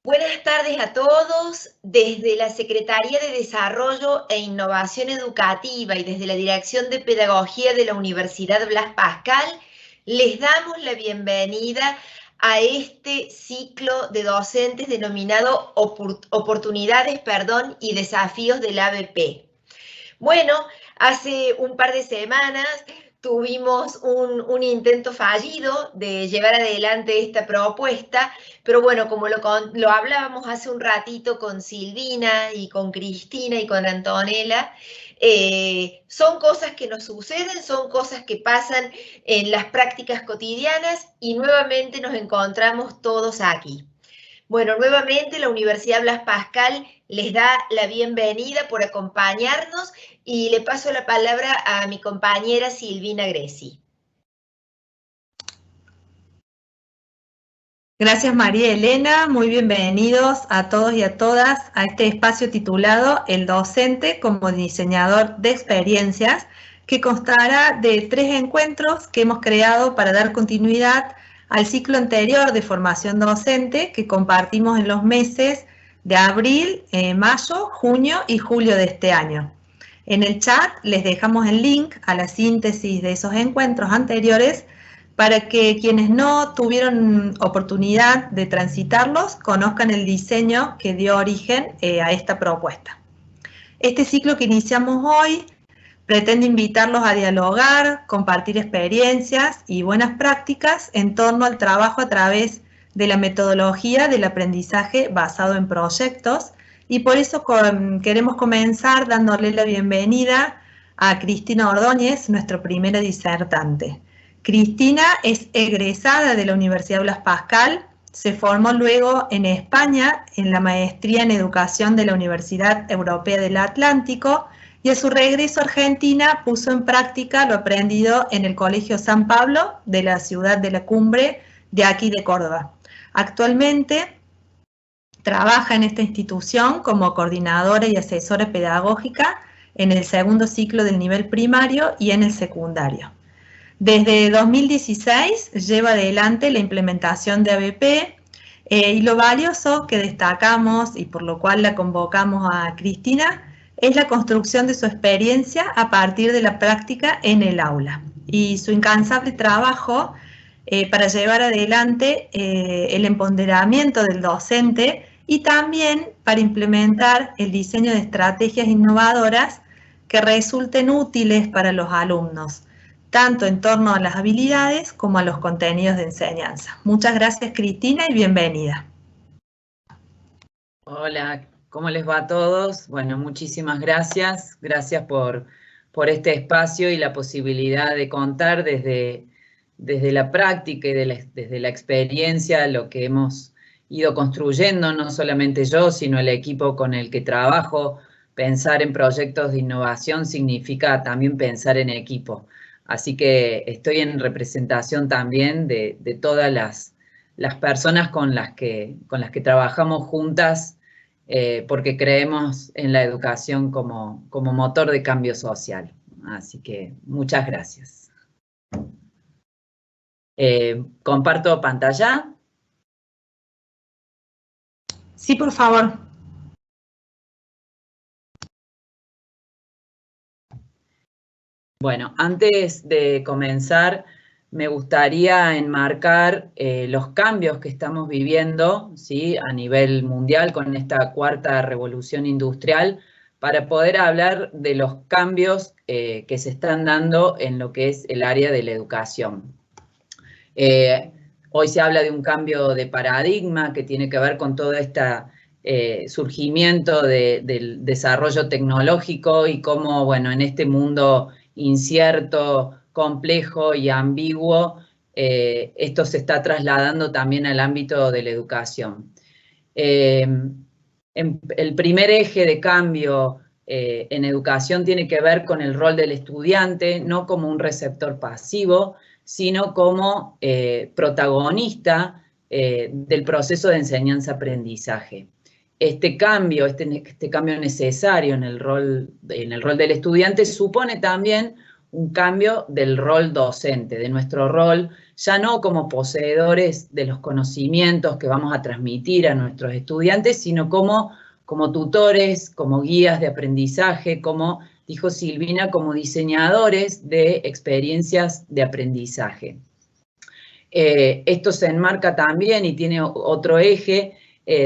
Buenas tardes a todos. Desde la Secretaría de Desarrollo e Innovación Educativa y desde la Dirección de Pedagogía de la Universidad Blas Pascal, les damos la bienvenida a este ciclo de docentes denominado Oportunidades y Desafíos del ABP. Bueno, hace un par de semanas tuvimos un intento fallido de llevar adelante esta propuesta, pero bueno, como lo hablábamos hace un ratito con Silvina y con Cristina y con Antonella, son cosas que nos suceden, son cosas que pasan en las prácticas cotidianas y nuevamente nos encontramos todos aquí. Bueno, nuevamente la Universidad Blas Pascal les da la bienvenida por acompañarnos y le paso la palabra a mi compañera Silvina Greci. Gracias María Elena, muy bienvenidos a todos y a todas a este espacio titulado El docente como diseñador de experiencias, que constará de 3 encuentros que hemos creado para dar continuidad al ciclo anterior de formación docente que compartimos en los meses de abril, mayo, junio y julio de este año. En el chat les dejamos el link a la síntesis de esos encuentros anteriores para que quienes no tuvieron oportunidad de transitarlos conozcan el diseño que dio origen a esta propuesta. Este ciclo que iniciamos hoy pretende invitarlos a dialogar, compartir experiencias y buenas prácticas en torno al trabajo a través de la metodología del aprendizaje basado en proyectos, y por eso queremos comenzar dándole la bienvenida a Cristina Ordóñez, nuestra primera disertante. Cristina es egresada de la Universidad Blas Pascal, se formó luego en España en la maestría en educación de la Universidad Europea del Atlántico y a su regreso a Argentina puso en práctica lo aprendido en el Colegio San Pablo de la ciudad de La Cumbre, de aquí de Córdoba. Actualmente trabaja en esta institución como coordinadora y asesora pedagógica en el segundo ciclo del nivel primario y en el secundario. Desde 2016 lleva adelante la implementación de ABP y lo valioso que destacamos y por lo cual la convocamos a Cristina es la construcción de su experiencia a partir de la práctica en el aula y su incansable trabajo para llevar adelante el empoderamiento del docente y también para implementar el diseño de estrategias innovadoras que resulten útiles para los alumnos, tanto en torno a las habilidades como a los contenidos de enseñanza. Muchas gracias Cristina y bienvenida. Hola, ¿cómo les va a todos? Bueno, muchísimas gracias. Gracias por este espacio y la posibilidad de contar desde la práctica y desde la experiencia lo que hemos ido construyendo, no solamente yo, sino el equipo con el que trabajo. Pensar en proyectos de innovación significa también pensar en equipo. Así que estoy en representación también de todas las personas con las que trabajamos juntas, porque creemos en la educación como motor de cambio social. Así que muchas gracias. ¿Comparto pantalla? Sí, por favor. Bueno, antes de comenzar, me gustaría enmarcar los cambios que estamos viviendo, ¿sí?, a nivel mundial con esta cuarta revolución industrial, para poder hablar de los cambios que se están dando en lo que es el área de la educación. Hoy se habla de un cambio de paradigma que tiene que ver con todo este surgimiento del desarrollo tecnológico y cómo, bueno, en este mundo incierto, complejo y ambiguo, esto se está trasladando también al ámbito de la educación. El primer eje de cambio en educación tiene que ver con el rol del estudiante, no como un receptor pasivo, sino como protagonista del proceso de enseñanza-aprendizaje. Este cambio necesario en el rol del estudiante supone también un cambio del rol docente, de nuestro rol, ya no como poseedores de los conocimientos que vamos a transmitir a nuestros estudiantes, sino como tutores, como guías de aprendizaje, como dijo Silvina, como diseñadores de experiencias de aprendizaje. Esto se enmarca también y tiene otro eje,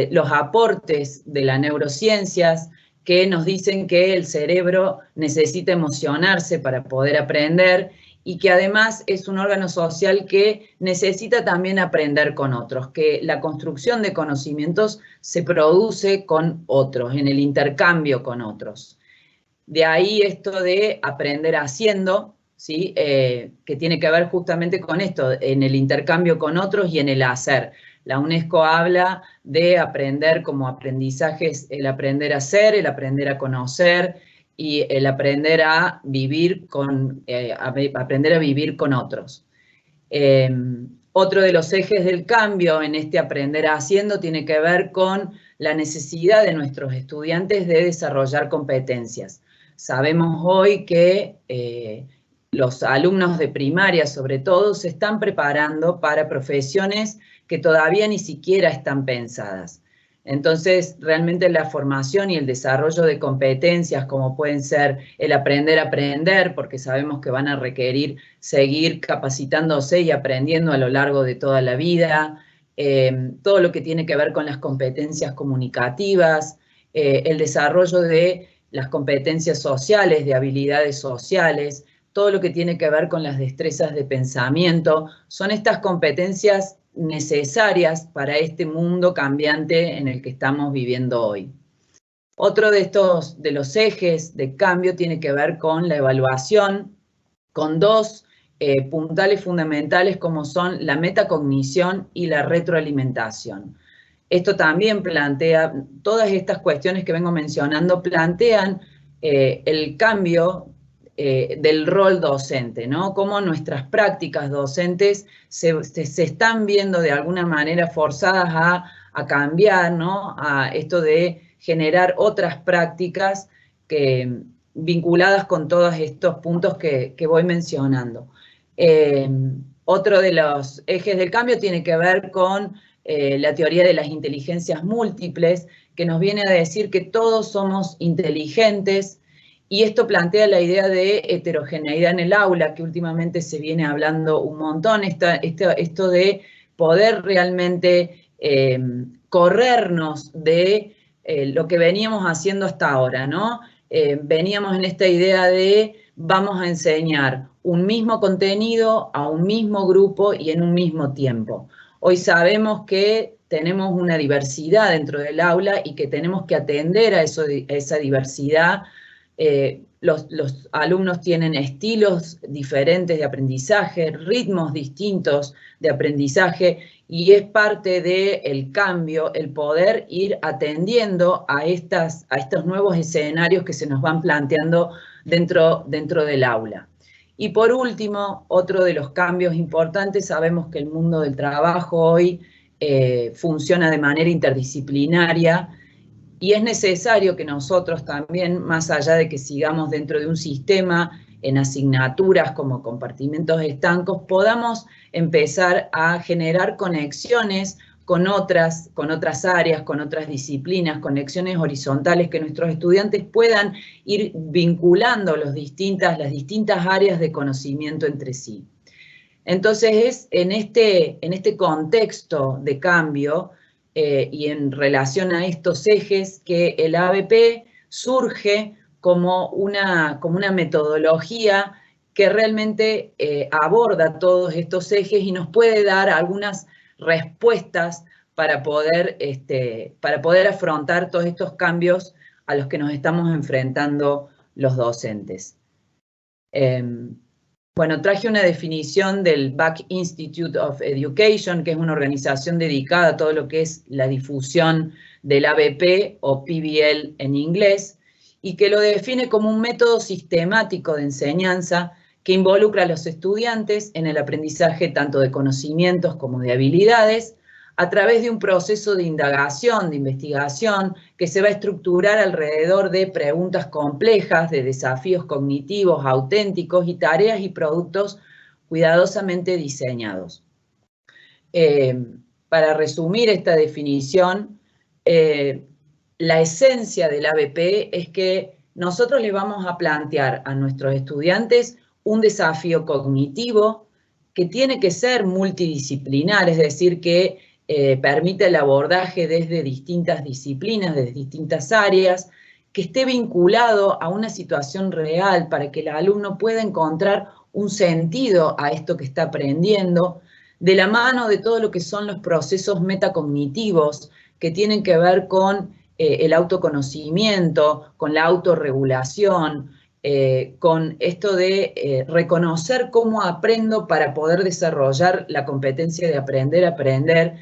los aportes de las neurociencias que nos dicen que el cerebro necesita emocionarse para poder aprender y que además es un órgano social que necesita también aprender con otros, que la construcción de conocimientos se produce con otros, en el intercambio con otros. De ahí esto de aprender haciendo, ¿sí? Que tiene que ver justamente con esto, en el intercambio con otros y en el hacer. La UNESCO habla de aprender como aprendizajes, el aprender a hacer, el aprender a conocer y el aprender a vivir con, aprender a vivir con otros. Otro de los ejes del cambio en este aprender haciendo tiene que ver con la necesidad de nuestros estudiantes de desarrollar competencias. Sabemos hoy que los alumnos de primaria, sobre todo, se están preparando para profesiones que todavía ni siquiera están pensadas. Entonces, realmente la formación y el desarrollo de competencias, como pueden ser el aprender a aprender, porque sabemos que van a requerir seguir capacitándose y aprendiendo a lo largo de toda la vida, todo lo que tiene que ver con las competencias comunicativas, el desarrollo de las competencias sociales, de habilidades sociales, todo lo que tiene que ver con las destrezas de pensamiento, son estas competencias necesarias para este mundo cambiante en el que estamos viviendo hoy. Otro de los ejes de cambio tiene que ver con la evaluación, con dos puntales fundamentales como son la metacognición y la retroalimentación. Esto también plantea, todas estas cuestiones que vengo mencionando plantean el cambio del rol docente, ¿no? Cómo nuestras prácticas docentes se están viendo de alguna manera forzadas a cambiar, ¿no? A esto de generar otras prácticas vinculadas con todos estos puntos que voy mencionando. Otro de los ejes del cambio tiene que ver con la teoría de las inteligencias múltiples, que nos viene a decir que todos somos inteligentes. Y esto plantea la idea de heterogeneidad en el aula, que últimamente se viene hablando un montón, esto de poder realmente corrernos de lo que veníamos haciendo hasta ahora, ¿no? Veníamos en esta idea de vamos a enseñar un mismo contenido a un mismo grupo y en un mismo tiempo. Hoy sabemos que tenemos una diversidad dentro del aula y que tenemos que atender a esa diversidad. Los alumnos tienen estilos diferentes de aprendizaje, ritmos distintos de aprendizaje y es parte del cambio el poder ir atendiendo a estos nuevos escenarios que se nos van planteando dentro del aula. Y por último, otro de los cambios importantes, sabemos que el mundo del trabajo hoy funciona de manera interdisciplinaria. Y es necesario que nosotros también, más allá de que sigamos dentro de un sistema en asignaturas como compartimentos estancos, podamos empezar a generar conexiones con otras áreas, con otras disciplinas, conexiones horizontales que nuestros estudiantes puedan ir vinculando las distintas áreas de conocimiento entre sí. Entonces es en este contexto de cambio y en relación a estos ejes que el ABP surge como una metodología que realmente aborda todos estos ejes y nos puede dar algunas respuestas para poder afrontar todos estos cambios a los que nos estamos enfrentando los docentes. Bueno, traje una definición del Buck Institute of Education, que es una organización dedicada a todo lo que es la difusión del ABP o PBL en inglés, y que lo define como un método sistemático de enseñanza que involucra a los estudiantes en el aprendizaje tanto de conocimientos como de habilidades, a través de un proceso de indagación, de investigación, que se va a estructurar alrededor de preguntas complejas, de desafíos cognitivos auténticos y tareas y productos cuidadosamente diseñados. Para resumir esta definición, la esencia del ABP es que nosotros les vamos a plantear a nuestros estudiantes un desafío cognitivo que tiene que ser multidisciplinar, es decir, que permite el abordaje desde distintas disciplinas, desde distintas áreas, que esté vinculado a una situación real para que el alumno pueda encontrar un sentido a esto que está aprendiendo, de la mano de todo lo que son los procesos metacognitivos que tienen que ver con el autoconocimiento, con la autorregulación, con esto de reconocer cómo aprendo para poder desarrollar la competencia de aprender a aprender,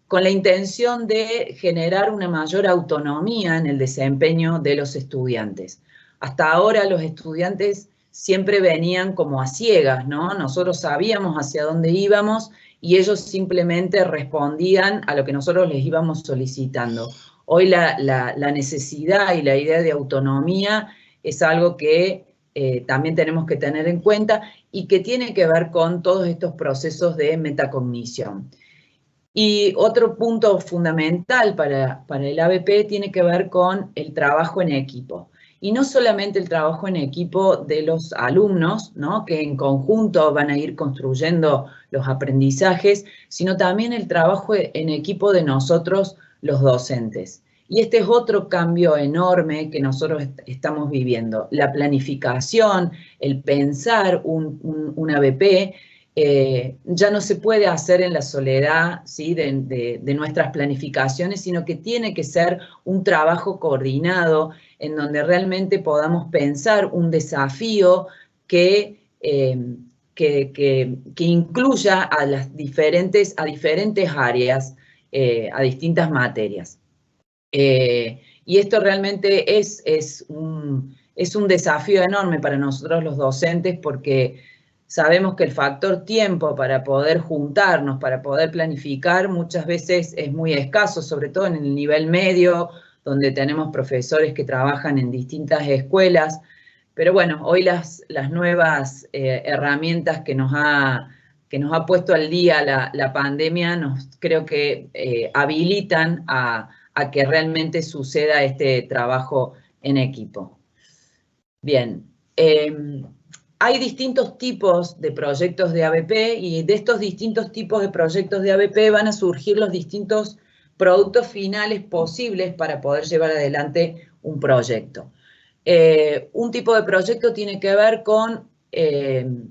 con la intención de generar una mayor autonomía en el desempeño de los estudiantes. Hasta ahora los estudiantes siempre venían como a ciegas, ¿no? Nosotros sabíamos hacia dónde íbamos y ellos simplemente respondían a lo que nosotros les íbamos solicitando. Hoy la necesidad y la idea de autonomía es algo que también tenemos que tener en cuenta y que tiene que ver con todos estos procesos de metacognición. Y otro punto fundamental para el ABP tiene que ver con el trabajo en equipo. Y no solamente el trabajo en equipo de los alumnos, ¿no?, que en conjunto van a ir construyendo los aprendizajes, sino también el trabajo en equipo de nosotros, los docentes. Y este es otro cambio enorme que nosotros estamos viviendo. La planificación, el pensar un ABP, ya no se puede hacer en la soledad, ¿sí?, de nuestras planificaciones, sino que tiene que ser un trabajo coordinado en donde realmente podamos pensar un desafío que incluya a diferentes áreas, a distintas materias. Y esto realmente es un desafío enorme para nosotros los docentes porque sabemos que el factor tiempo para poder juntarnos, para poder planificar, muchas veces es muy escaso, sobre todo en el nivel medio, donde tenemos profesores que trabajan en distintas escuelas. Pero bueno, hoy las nuevas herramientas que nos ha puesto al día la pandemia creo que habilitan a que realmente suceda este trabajo en equipo. Bien. Hay distintos tipos de proyectos de ABP y de estos distintos tipos de proyectos de ABP van a surgir los distintos productos finales posibles para poder llevar adelante un proyecto. Un tipo de proyecto tiene que ver con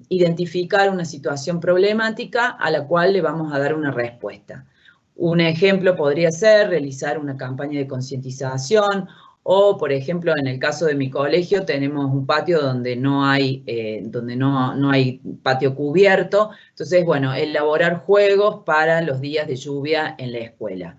identificar una situación problemática a la cual le vamos a dar una respuesta. Un ejemplo podría ser realizar una campaña de concientización o, por ejemplo, en el caso de mi colegio tenemos un patio donde no hay patio cubierto. Entonces, bueno, elaborar juegos para los días de lluvia en la escuela.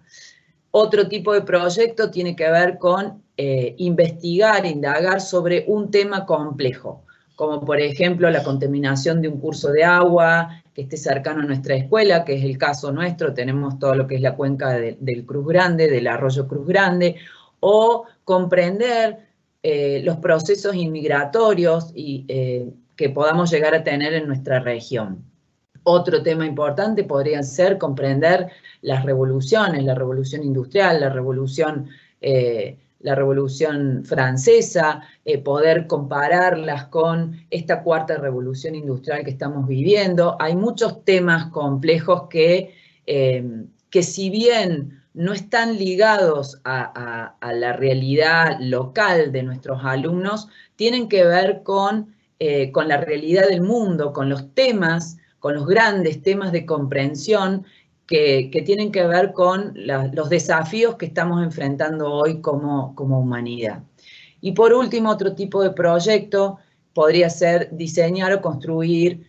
Otro tipo de proyecto tiene que ver con investigar, indagar sobre un tema complejo, como por ejemplo la contaminación de un curso de agua que esté cercano a nuestra escuela, que es el caso nuestro, tenemos todo lo que es la cuenca del Cruz Grande, del arroyo Cruz Grande, o comprender los procesos inmigratorios que podamos llegar a tener en nuestra región. Otro tema importante podría ser comprender las revoluciones, la revolución industrial, la revolución francesa, poder compararlas con esta cuarta revolución industrial que estamos viviendo. Hay muchos temas complejos que si bien no están ligados a la realidad local de nuestros alumnos, tienen que ver con la realidad del mundo, con los temas, con los grandes temas de comprensión que tienen que ver con los desafíos que estamos enfrentando hoy como humanidad. Y por último, otro tipo de proyecto podría ser diseñar o construir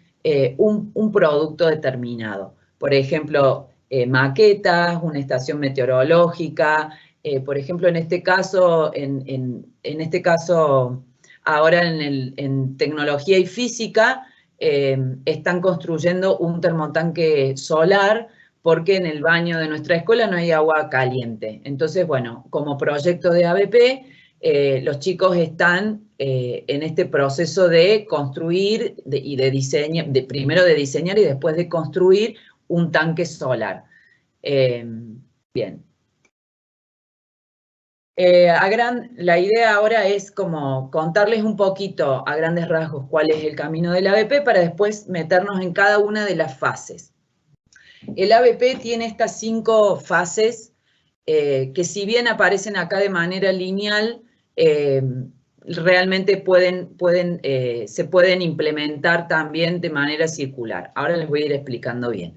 un producto determinado. Por ejemplo, maquetas, una estación meteorológica. Por ejemplo, en este caso, ahora en tecnología y física, están construyendo un termotanque solar porque en el baño de nuestra escuela no hay agua caliente. Entonces, bueno, como proyecto de ABP, los chicos están en este proceso de construir y de diseño, primero de diseñar y después de construir un tanque solar. Bien. La idea ahora es como contarles un poquito a grandes rasgos cuál es el camino del ABP para después meternos en cada una de las fases. El ABP tiene estas 5 fases que si bien aparecen acá de manera lineal, realmente se pueden implementar también de manera circular. Ahora les voy a ir explicando bien.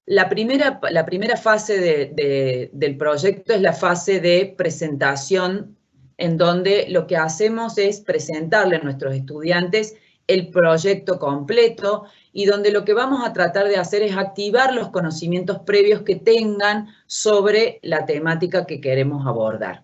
La primera fase del proyecto es la fase de presentación, en donde lo que hacemos es presentarle a nuestros estudiantes el proyecto completo y donde lo que vamos a tratar de hacer es activar los conocimientos previos que tengan sobre la temática que queremos abordar.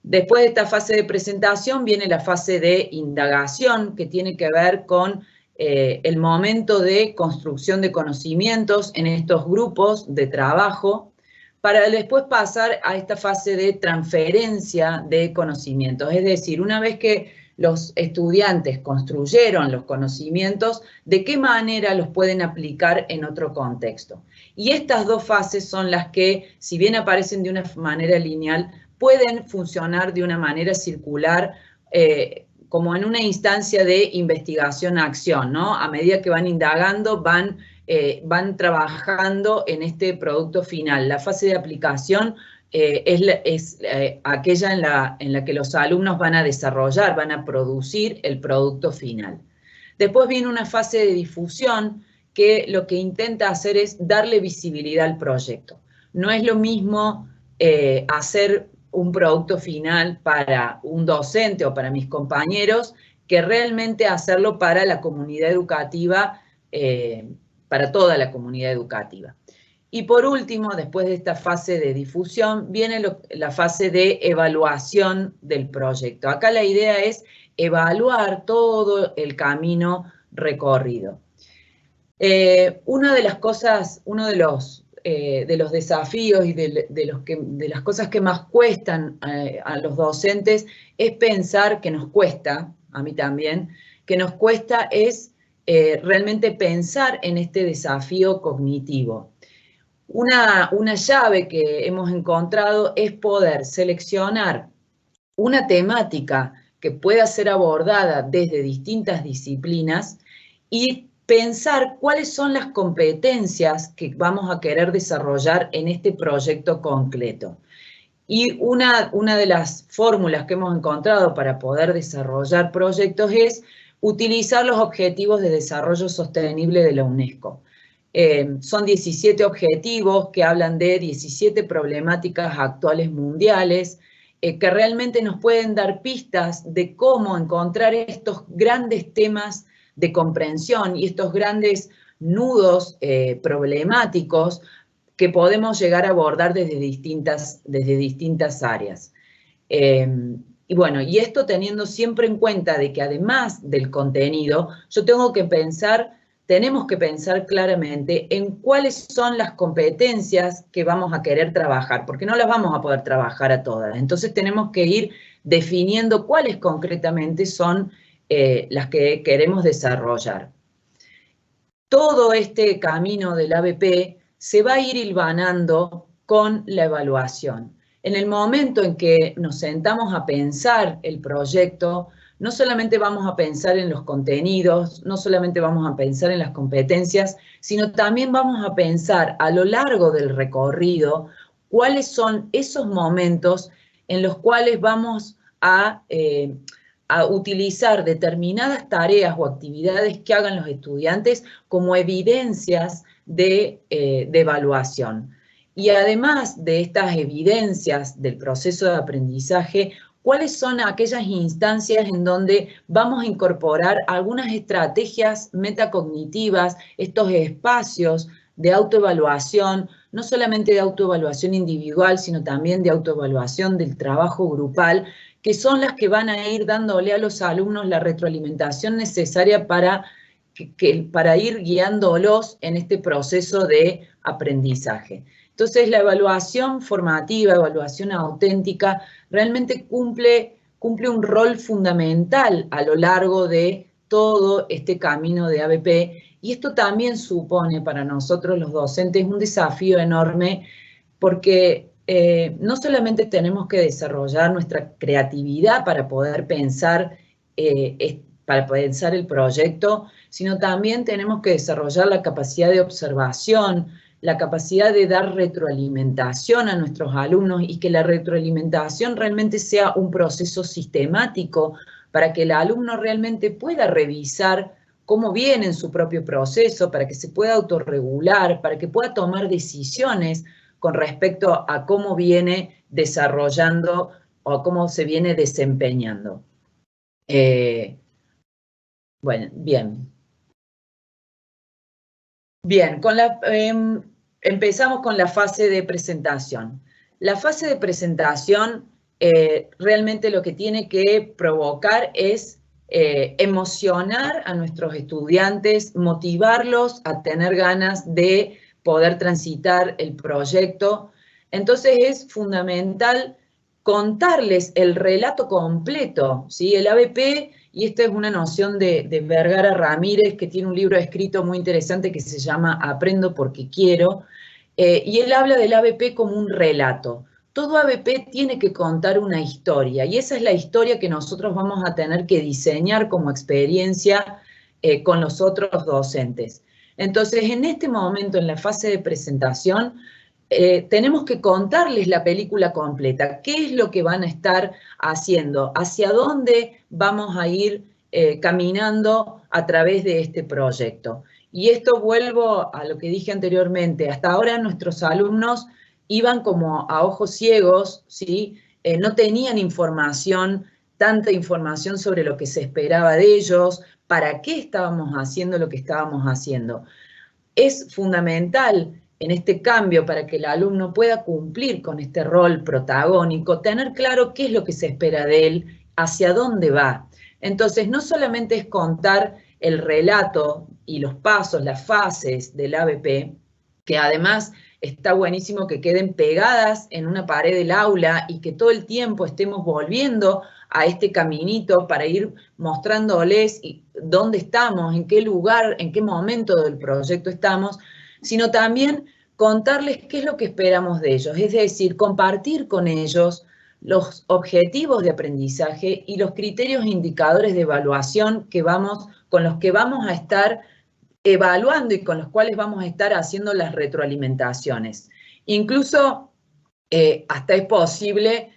Después de esta fase de presentación viene la fase de indagación, que tiene que ver con el momento de construcción de conocimientos en estos grupos de trabajo, para después pasar a esta fase de transferencia de conocimientos. Es decir, una vez que los estudiantes construyeron los conocimientos, ¿de qué manera los pueden aplicar en otro contexto? Y estas 2 fases son las que, si bien aparecen de una manera lineal, pueden funcionar de una manera circular, como en una instancia de investigación-acción, ¿no? A medida que van indagando, van trabajando en este producto final. La fase de aplicación es aquella en la que los alumnos van a desarrollar, van a producir el producto final. Después viene una fase de difusión que lo que intenta hacer es darle visibilidad al proyecto. No es lo mismo hacer un producto final para un docente o para mis compañeros que realmente hacerlo para la comunidad educativa, para toda la comunidad educativa. Y por último, después de esta fase de difusión, viene la fase de evaluación del proyecto. Acá la idea es evaluar todo el camino recorrido. Una de las cosas, uno de los desafíos y de las cosas que más cuestan a los docentes es pensar, que nos cuesta, a mí también, que nos cuesta es realmente pensar en este desafío cognitivo. Una llave que hemos encontrado es poder seleccionar una temática que pueda ser abordada desde distintas disciplinas y pensar cuáles son las competencias que vamos a querer desarrollar en este proyecto concreto. Y una de las fórmulas que hemos encontrado para poder desarrollar proyectos es utilizar los Objetivos de Desarrollo Sostenible de la UNESCO. Son 17 objetivos que hablan de 17 problemáticas actuales mundiales, que realmente nos pueden dar pistas de cómo encontrar estos grandes temas de comprensión y estos grandes nudos problemáticos que podemos llegar a abordar desde distintas áreas. Y bueno, y esto teniendo siempre en cuenta de que además del contenido, tenemos que pensar claramente en cuáles son las competencias que vamos a querer trabajar, porque no las vamos a poder trabajar a todas. Entonces tenemos que ir definiendo cuáles concretamente son las que queremos desarrollar. Todo este camino del ABP se va a ir hilvanando con la evaluación. En el momento en que nos sentamos a pensar el proyecto, no solamente vamos a pensar en los contenidos, no solamente vamos a pensar en las competencias, sino también vamos a pensar a lo largo del recorrido cuáles son esos momentos en los cuales vamos a utilizar determinadas tareas o actividades que hagan los estudiantes como evidencias de evaluación. Y además de estas evidencias del proceso de aprendizaje, ¿cuáles son aquellas instancias en donde vamos a incorporar algunas estrategias metacognitivas, estos espacios de autoevaluación, no solamente de autoevaluación individual, sino también de autoevaluación del trabajo grupal, que son las que van a ir dándole a los alumnos la retroalimentación necesaria para para ir guiándolos en este proceso de aprendizaje. Entonces, la evaluación formativa, evaluación auténtica, realmente cumple un rol fundamental a lo largo de todo este camino de ABP, y esto también supone para nosotros los docentes un desafío enorme, porque no solamente tenemos que desarrollar nuestra creatividad para poder pensar el proyecto, sino también tenemos que desarrollar la capacidad de observación, la capacidad de dar retroalimentación a nuestros alumnos, y que la retroalimentación realmente sea un proceso sistemático para que el alumno realmente pueda revisar cómo viene en su propio proceso, para que se pueda autorregular, para que pueda tomar decisiones con respecto a cómo viene desarrollando o cómo se viene desempeñando. Bueno, bien. Bien, empezamos con la fase de presentación. La fase de presentación realmente lo que tiene que provocar es emocionar a nuestros estudiantes, motivarlos a tener ganas de poder transitar el proyecto. Entonces es fundamental contarles el relato completo, ¿sí? El ABP, y esta es una noción de Vergara Ramírez, que tiene un libro escrito muy interesante que se llama Aprendo porque quiero, y él habla del ABP como un relato. Todo ABP tiene que contar una historia, y esa es la historia que nosotros vamos a tener que diseñar como experiencia con los otros docentes. Entonces, en este momento, en la fase de presentación, tenemos que contarles la película completa, qué es lo que van a estar haciendo, hacia dónde vamos a ir caminando a través de este proyecto. Y esto vuelvo a lo que dije anteriormente, hasta ahora nuestros alumnos iban como a ojos ciegos, ¿sí? No tenían tanta información sobre lo que se esperaba de ellos, para qué estábamos haciendo lo que estábamos haciendo. Es fundamental en este cambio, para que el alumno pueda cumplir con este rol protagónico, tener claro qué es lo que se espera de él, hacia dónde va. Entonces, no solamente es contar el relato y los pasos, las fases del ABP, que además está buenísimo que queden pegadas en una pared del aula y que todo el tiempo estemos volviendo a este caminito para ir mostrándoles dónde estamos, en qué lugar, en qué momento del proyecto estamos, sino también contarles qué es lo que esperamos de ellos, es decir, compartir con ellos los objetivos de aprendizaje y los criterios e indicadores de evaluación con los que vamos a estar evaluando y con los cuales vamos a estar haciendo las retroalimentaciones. Incluso hasta es posible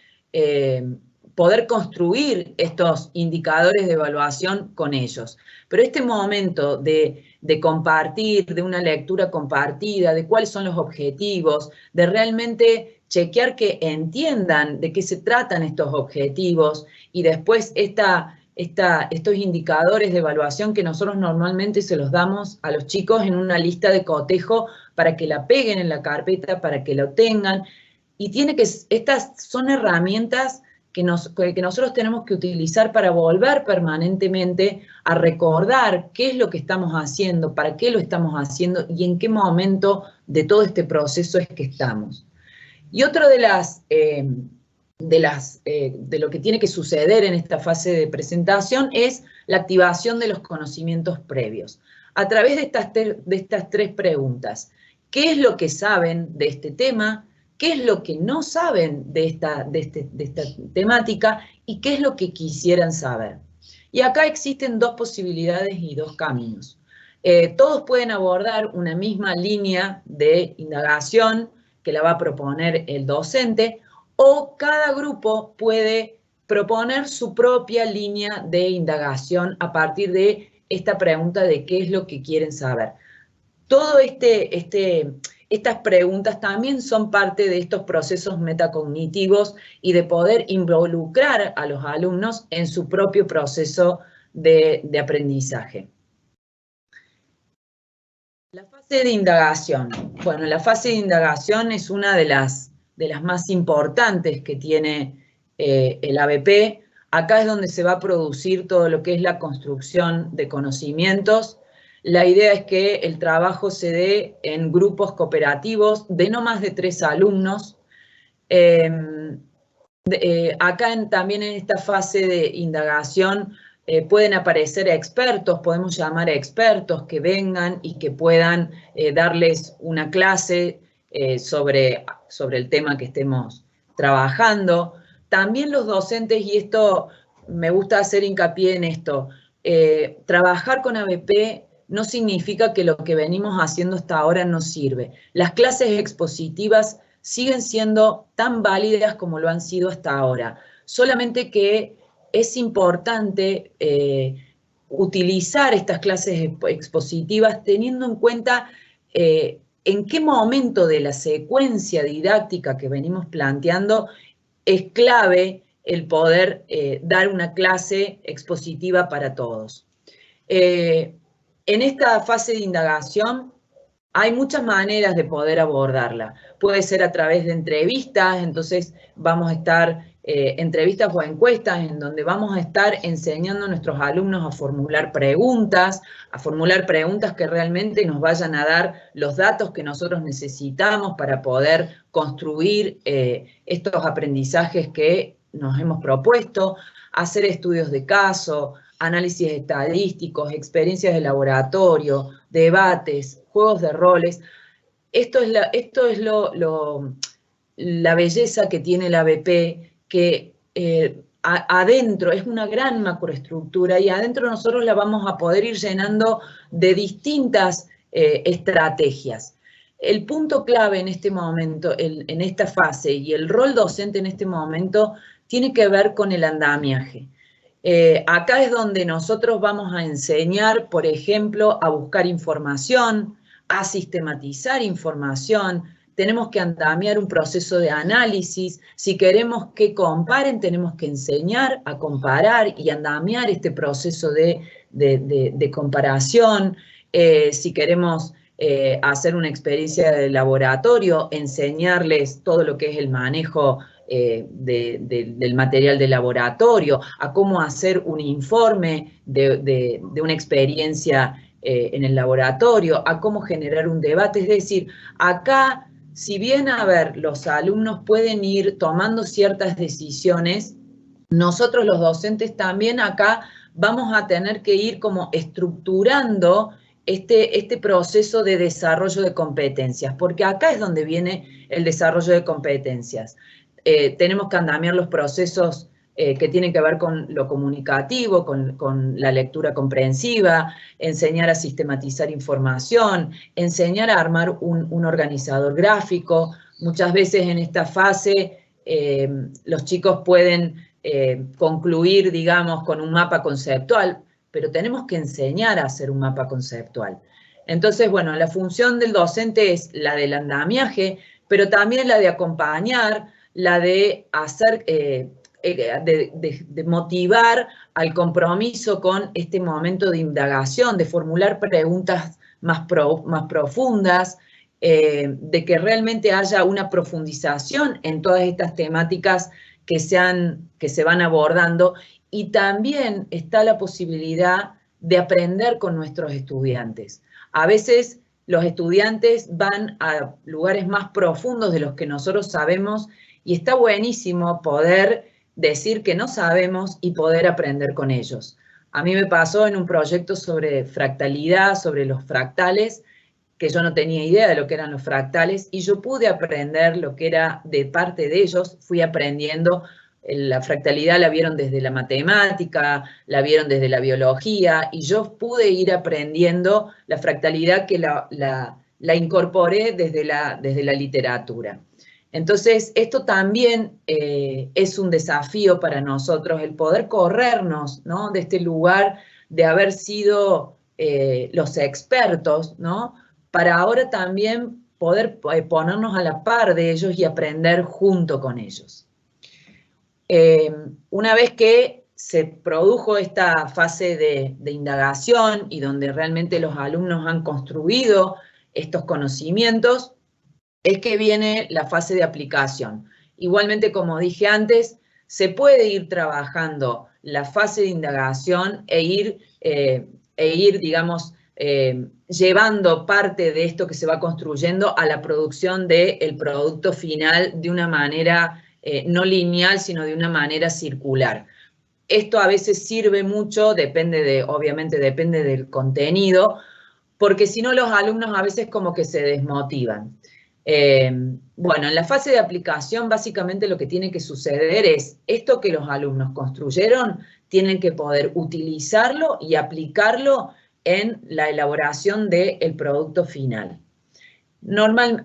poder construir estos indicadores de evaluación con ellos. Pero este momento de compartir, de una lectura compartida, de cuáles son los objetivos, de realmente chequear que entiendan de qué se tratan estos objetivos, y después estos indicadores de evaluación que nosotros normalmente se los damos a los chicos en una lista de cotejo para que la peguen en la carpeta, para que lo tengan. Y estas son herramientas que nosotros tenemos que utilizar para volver permanentemente a recordar qué es lo que estamos haciendo, para qué lo estamos haciendo y en qué momento de todo este proceso es que estamos. Y otro de lo que tiene que suceder en esta fase de presentación es la activación de los conocimientos previos. A través de estas tres preguntas: ¿qué es lo que saben de este tema? ¿Qué es lo que no saben de esta temática? ¿Y qué es lo que quisieran saber? Y acá existen dos posibilidades y dos caminos. Todos pueden abordar una misma línea de indagación que la va a proponer el docente, o cada grupo puede proponer su propia línea de indagación a partir de esta pregunta de qué es lo que quieren saber. Todo estas preguntas también son parte de estos procesos metacognitivos y de poder involucrar a los alumnos en su propio proceso de aprendizaje. La fase de indagación. Bueno, la fase de indagación es una de las más importantes que tiene el ABP. Acá es donde se va a producir todo lo que es la construcción de conocimientos. La idea es que el trabajo se dé en grupos cooperativos de no más de 3 alumnos. Acá también en esta fase de indagación pueden aparecer expertos, podemos llamar a expertos que vengan y que puedan darles una clase sobre el tema que estemos trabajando. También los docentes, y esto me gusta hacer hincapié en esto, trabajar con ABP no significa que lo que venimos haciendo hasta ahora no sirve. Las clases expositivas siguen siendo tan válidas como lo han sido hasta ahora. Solamente que es importante utilizar estas clases expositivas teniendo en cuenta en qué momento de la secuencia didáctica que venimos planteando es clave el poder dar una clase expositiva para todos. En esta fase de indagación hay muchas maneras de poder abordarla. Puede ser a través de entrevistas, entonces vamos a estar entrevistas o encuestas en donde vamos a estar enseñando a nuestros alumnos a formular preguntas que realmente nos vayan a dar los datos que nosotros necesitamos para poder construir estos aprendizajes que nos hemos propuesto, hacer estudios de caso, análisis estadísticos, experiencias de laboratorio, debates, juegos de roles. Esto es la belleza que tiene la ABP, que adentro es una gran macroestructura y adentro nosotros la vamos a poder ir llenando de distintas estrategias. El punto clave en este momento, en esta fase, y el rol docente en este momento, tiene que ver con el andamiaje. Acá es donde nosotros vamos a enseñar, por ejemplo, a buscar información, a sistematizar información. Tenemos que andamiar un proceso de análisis. Si queremos que comparen, tenemos que enseñar a comparar y andamiar este proceso de comparación. Si queremos hacer una experiencia de laboratorio, enseñarles todo lo que es el manejo del material de laboratorio, a cómo hacer un informe de una experiencia en el laboratorio, a cómo generar un debate. Es decir, acá, si bien, los alumnos pueden ir tomando ciertas decisiones, nosotros los docentes también acá vamos a tener que ir como estructurando este proceso de desarrollo de competencias, porque acá es donde viene el desarrollo de competencias. Tenemos que andamiar los procesos que tienen que ver con lo comunicativo, con la lectura comprensiva, enseñar a sistematizar información, enseñar a armar un organizador gráfico. Muchas veces en esta fase los chicos pueden concluir, digamos, con un mapa conceptual, pero tenemos que enseñar a hacer un mapa conceptual. Entonces, bueno, la función del docente es la del andamiaje, pero también la de acompañar, la de hacer, de motivar al compromiso con este momento de indagación, de formular preguntas más profundas, de que realmente haya una profundización en todas estas temáticas que se van abordando, y también está la posibilidad de aprender con nuestros estudiantes. A veces los estudiantes van a lugares más profundos de los que nosotros sabemos, y está buenísimo poder decir que no sabemos y poder aprender con ellos. A mí me pasó en un proyecto sobre fractalidad, sobre los fractales, que yo no tenía idea de lo que eran los fractales, y yo pude aprender lo que era de parte de ellos. Fui aprendiendo, la fractalidad la vieron desde la matemática, la vieron desde la biología, y yo pude ir aprendiendo la fractalidad que la incorporé desde la literatura. Entonces, esto también es un desafío para nosotros, el poder corrernos, ¿no?, de este lugar de haber sido los expertos, ¿no?, para ahora también poder ponernos a la par de ellos y aprender junto con ellos. Una vez que se produjo esta fase de indagación y donde realmente los alumnos han construido estos conocimientos, es que viene la fase de aplicación. Igualmente, como dije antes, se puede ir trabajando la fase de indagación e ir, digamos, llevando parte de esto que se va construyendo a la producción del producto final de una manera no lineal, sino de una manera circular. Esto a veces sirve mucho, obviamente depende del contenido, porque si no los alumnos a veces como que se desmotivan. Bueno, en la fase de aplicación básicamente lo que tiene que suceder es esto que los alumnos construyeron, tienen que poder utilizarlo y aplicarlo en la elaboración del producto final.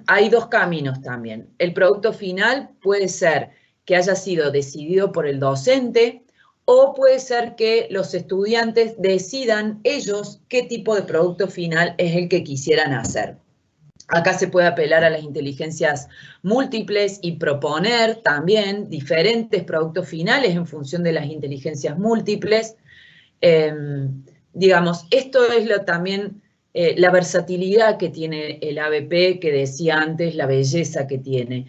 Hay dos caminos también. El producto final puede ser que haya sido decidido por el docente, o puede ser que los estudiantes decidan ellos qué tipo de producto final es el que quisieran hacer. Acá se puede apelar a las inteligencias múltiples y proponer también diferentes productos finales en función de las inteligencias múltiples. Digamos, esto es también la versatilidad que tiene el ABP, que decía antes, la belleza que tiene.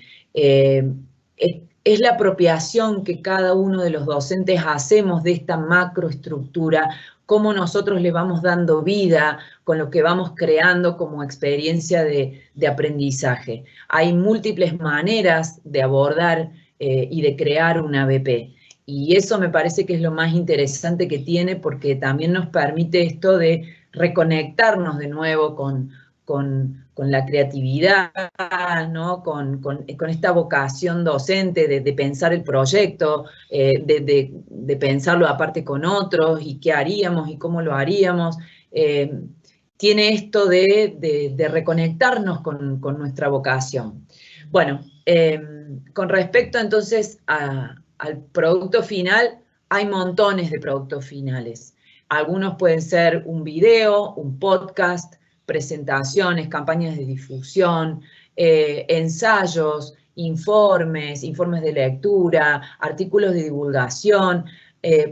Es la apropiación que cada uno de los docentes hacemos de esta macroestructura, cómo nosotros le vamos dando vida con lo que vamos creando como experiencia de aprendizaje. Hay múltiples maneras de abordar y de crear un ABP. Y eso me parece que es lo más interesante que tiene, porque también nos permite esto de reconectarnos de nuevo con la creatividad, ¿no? con esta vocación docente de pensar el proyecto, de pensarlo aparte con otros y qué haríamos y cómo lo haríamos. Tiene esto de reconectarnos con nuestra vocación. Bueno, con respecto entonces al producto final, hay montones de productos finales. Algunos pueden ser un video, un podcast, presentaciones, campañas de difusión, ensayos, informes de lectura, artículos de divulgación.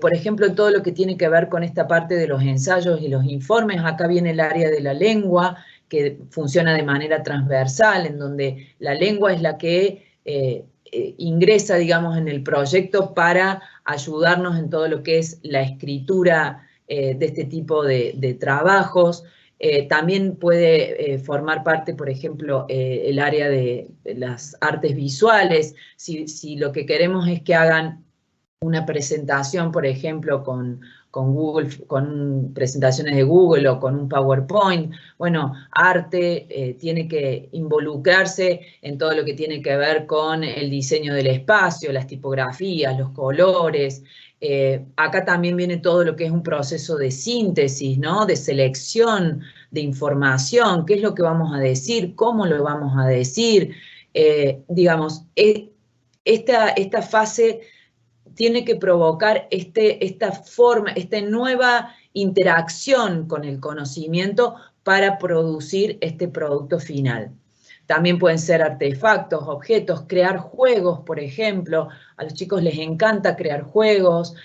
Por ejemplo, todo lo que tiene que ver con esta parte de los ensayos y los informes, acá viene el área de la lengua, que funciona de manera transversal, en donde la lengua es la que ingresa, digamos, en el proyecto para ayudarnos en todo lo que es la escritura de este tipo de trabajos. También puede formar parte, por ejemplo, el área de las artes visuales. Si lo que queremos es que hagan una presentación, por ejemplo, con Google, con presentaciones de Google o con un PowerPoint, bueno, arte tiene que involucrarse en todo lo que tiene que ver con el diseño del espacio, las tipografías, los colores. Acá también viene todo lo que es un proceso de síntesis, ¿no? De selección de información, qué es lo que vamos a decir, cómo lo vamos a decir. Digamos, esta fase tiene que provocar esta nueva interacción con el conocimiento para producir este producto final. También pueden ser artefactos, objetos, crear juegos, por ejemplo. A los chicos les encanta crear juegos,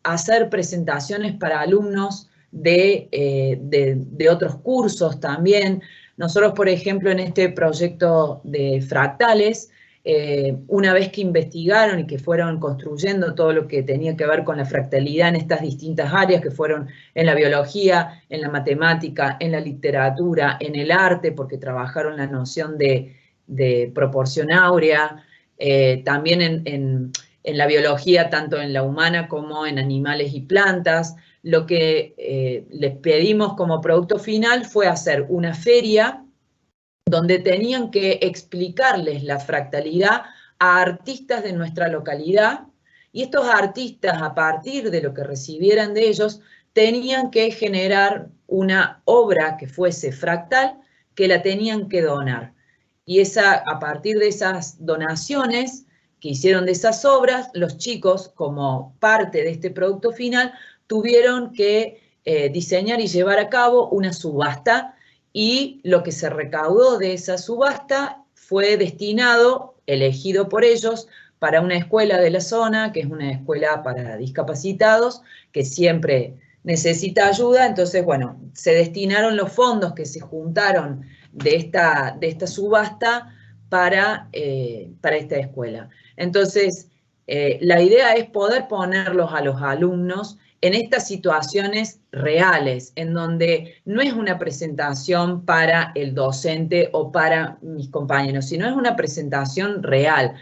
hacer presentaciones para alumnos de otros cursos también. Nosotros, por ejemplo, en este proyecto de fractales, una vez que investigaron y que fueron construyendo todo lo que tenía que ver con la fractalidad en estas distintas áreas, que fueron en la biología, en la matemática, en la literatura, en el arte, porque trabajaron la noción de proporción áurea, también en la biología, tanto en la humana como en animales y plantas. Lo que les pedimos como producto final fue hacer una feria donde tenían que explicarles la fractalidad a artistas de nuestra localidad, y estos artistas, a partir de lo que recibieran de ellos, tenían que generar una obra que fuese fractal, que la tenían que donar. Y a partir de esas donaciones que hicieron de esas obras, los chicos, como parte de este producto final, tuvieron que diseñar y llevar a cabo una subasta, y lo que se recaudó de esa subasta fue destinado, elegido por ellos, para una escuela de la zona, que es una escuela para discapacitados, que siempre necesita ayuda. Entonces, bueno, se destinaron los fondos que se juntaron de esta subasta para esta escuela. Entonces, la idea es poder ponerlos a los alumnos en estas situaciones reales, en donde no es una presentación para el docente o para mis compañeros, sino es una presentación real.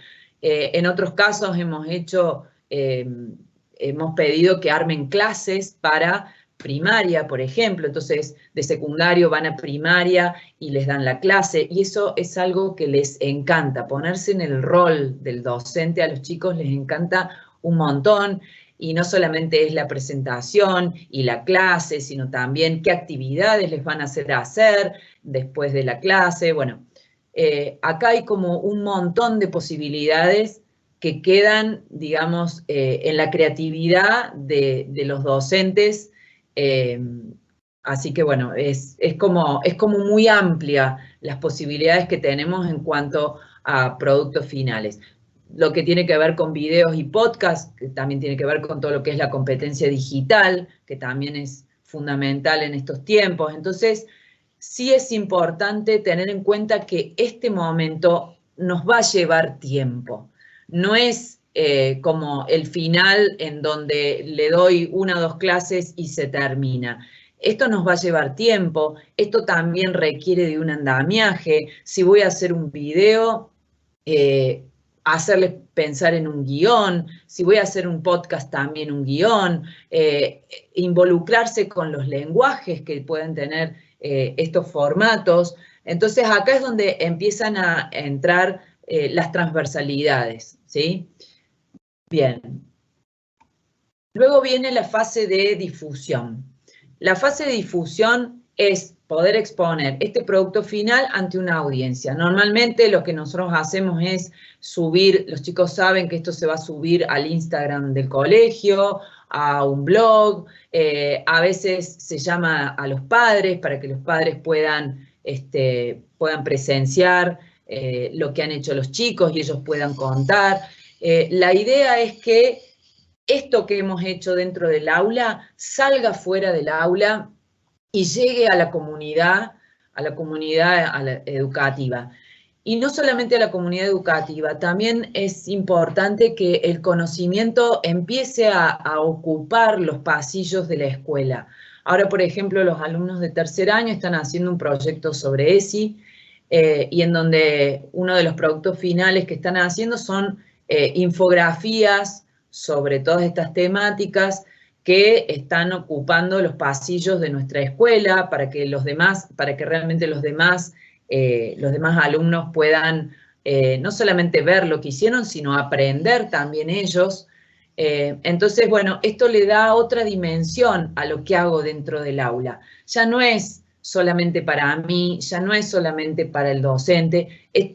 En otros casos hemos pedido que armen clases para primaria, por ejemplo, entonces de secundario van a primaria y les dan la clase, y eso es algo que les encanta, ponerse en el rol del docente, a los chicos les encanta un montón, y no solamente es la presentación y la clase, sino también qué actividades les van a hacer después de la clase. Bueno, acá hay como un montón de posibilidades que quedan, digamos, en la creatividad de los docentes. Así que bueno, es como muy amplia las posibilidades que tenemos en cuanto a productos finales. Lo que tiene que ver con videos y podcasts, que también tiene que ver con todo lo que es la competencia digital, que también es fundamental en estos tiempos. Entonces, sí es importante tener en cuenta que este momento nos va a llevar tiempo. No es como el final en donde le doy 1 o 2 clases y se termina. Esto nos va a llevar tiempo, esto también requiere de un andamiaje. Si voy a hacer un video, hacerles pensar en un guión, si voy a hacer un podcast también un guión, involucrarse con los lenguajes que pueden tener estos formatos. Entonces acá es donde empiezan a entrar las transversalidades, ¿sí? Bien. Luego viene la fase de difusión. La fase de difusión es poder exponer este producto final ante una audiencia. Normalmente lo que nosotros hacemos es subir, los chicos saben que esto se va a subir al Instagram del colegio, a un blog, a veces se llama a los padres para que los padres puedan presenciar lo que han hecho los chicos y ellos puedan contar. La idea es que esto que hemos hecho dentro del aula salga fuera del aula y llegue a la comunidad educativa. Y no solamente a la comunidad educativa, también es importante que el conocimiento empiece a ocupar los pasillos de la escuela. Ahora, por ejemplo, los alumnos de tercer año están haciendo un proyecto sobre ESI, y en donde uno de los productos finales que están haciendo son infografías sobre todas estas temáticas que están ocupando los pasillos de nuestra escuela para que realmente los demás alumnos puedan no solamente ver lo que hicieron, sino aprender también ellos. Entonces, bueno, esto le da otra dimensión a lo que hago dentro del aula. Ya no es solamente para mí, ya no es solamente para el docente,